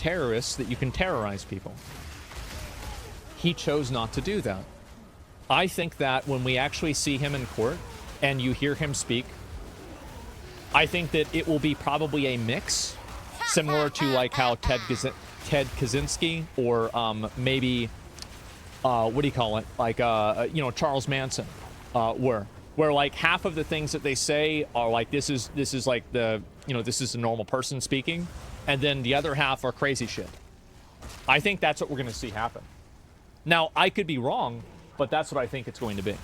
terrorists that you can terrorize people. He chose not to do that. I think that when we actually see him in court and you hear him speak, I think that it will be probably a mix, similar to like how Ted Kaczynski or maybe, what do you call it? Like, you know, Charles Manson were. Where like half of the things that they say are like, this is like the, you know, this is a normal person speaking. And then the other half are crazy shit. I think that's what we're going to see happen. Now, I could be wrong, but that's what I think it's going to be.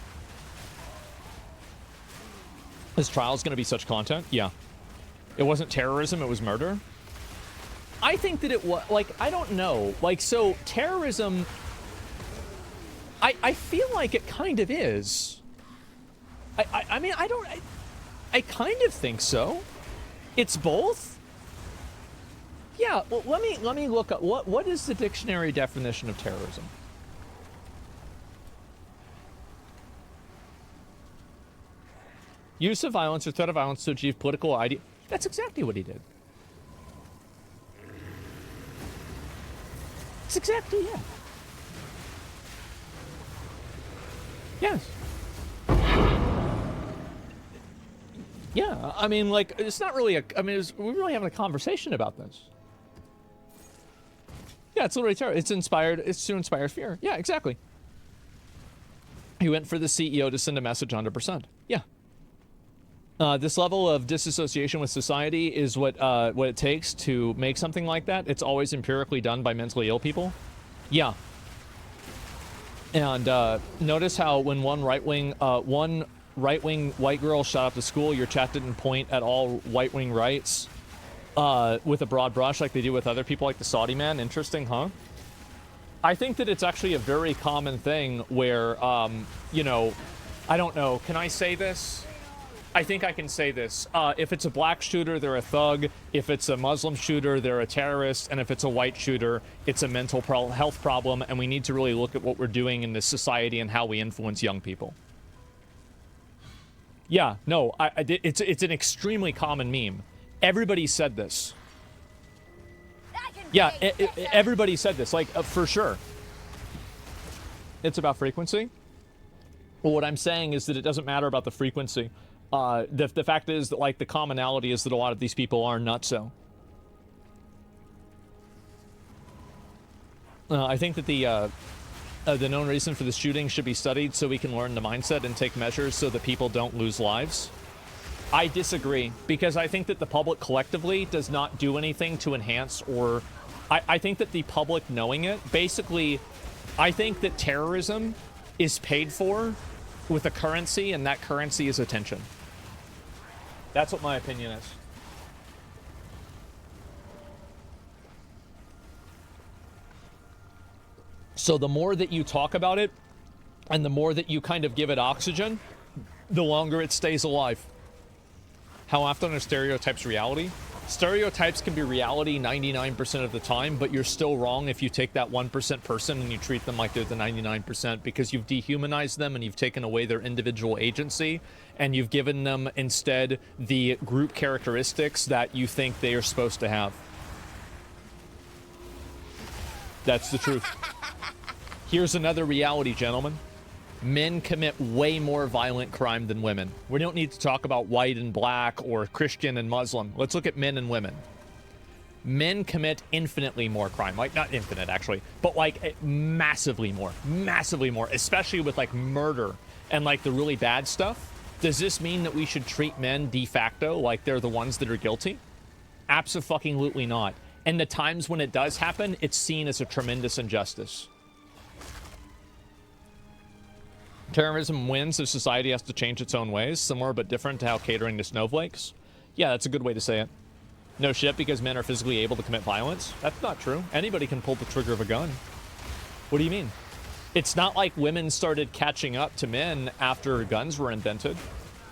This trial is going to be such content? Yeah. It wasn't terrorism, it was murder? I think that it was, like, I don't know. Like, so, terrorism, I feel like it kind of is. I mean, I kind of think so. It's both? Yeah, well, let me look up, what is the dictionary definition of terrorism? Use of violence or threat of violence to achieve political idea. That's exactly what he did. That's exactly it. Yes. Yeah, I mean, like, it's not really a, I mean, we're really having a conversation about this. Yeah, it's literally terror. It's to inspire fear. Yeah, exactly. He went for the CEO to send a message 100%. Yeah. This level of disassociation with society is what it takes to make something like that. It's always empirically done by mentally ill people. Yeah. And notice how when one right-wing white girl shot up the school, your chat didn't point at all right-wing rights with a broad brush like they do with other people like the Saudi man. Interesting, huh? I think that it's actually a very common thing where, you know, I don't know, can I say this? I think I can say this. If it's a black shooter, they're a thug. If it's a Muslim shooter, they're a terrorist. And if it's a white shooter, it's a mental health problem. And we need to really look at what we're doing in this society and how we influence young people. Yeah, no, it's an extremely common meme. Everybody said this. Yeah, everybody said this, like, for sure. It's about frequency. Well, what I'm saying is that it doesn't matter about the frequency. The fact is that, like, the commonality is that a lot of these people are nutso. I think that the known reason for the shooting should be studied so we can learn the mindset and take measures so that people don't lose lives. I disagree, because I think that the public collectively does not do anything to enhance or... I think that the public knowing it, basically, I think that terrorism is paid for with a currency, and that currency is attention. That's what my opinion is. So the more that you talk about it, and the more that you kind of give it oxygen, the longer it stays alive. How often are stereotypes reality? Stereotypes can be reality 99% of the time, but you're still wrong if you take that 1% person and you treat them like they're the 99%, because you've dehumanized them and you've taken away their individual agency, and you've given them instead the group characteristics that you think they are supposed to have. That's the truth. Here's another reality, gentlemen. Men commit way more violent crime than women. We don't need to talk about white and black or Christian and Muslim. Let's look at men and women. Men commit infinitely more crime. Like, not infinite, actually, but like massively more, especially with like murder and like the really bad stuff. Does this mean that we should treat men de facto like they're the ones that are guilty? Abso-fucking-lutely not. And the times when it does happen, it's seen as a tremendous injustice. Terrorism wins if society has to change its own ways, similar but different to how catering to snowflakes. Yeah, that's a good way to say it. No shit, because men are physically able to commit violence? That's not true. Anybody can pull the trigger of a gun. What do you mean? It's not like women started catching up to men after guns were invented.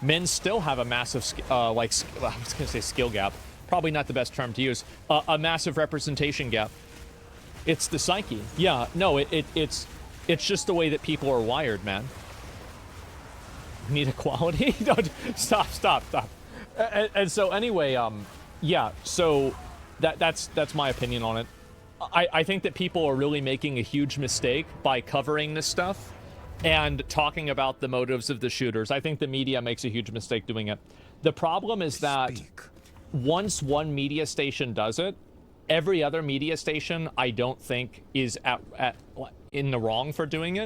Men still have a massive, I was going to say skill gap. Probably not the best term to use. A massive representation gap. It's the psyche. Yeah, no, it's just the way that people are wired, man. Need equality? No, stop. And so anyway, yeah, so that's my opinion on it. I think that people are really making a huge mistake by covering this stuff and talking about the motives of the shooters. I think the media makes a huge mistake doing it. The problem is that once one media station does it, every other media station, I don't think, is in the wrong for doing it.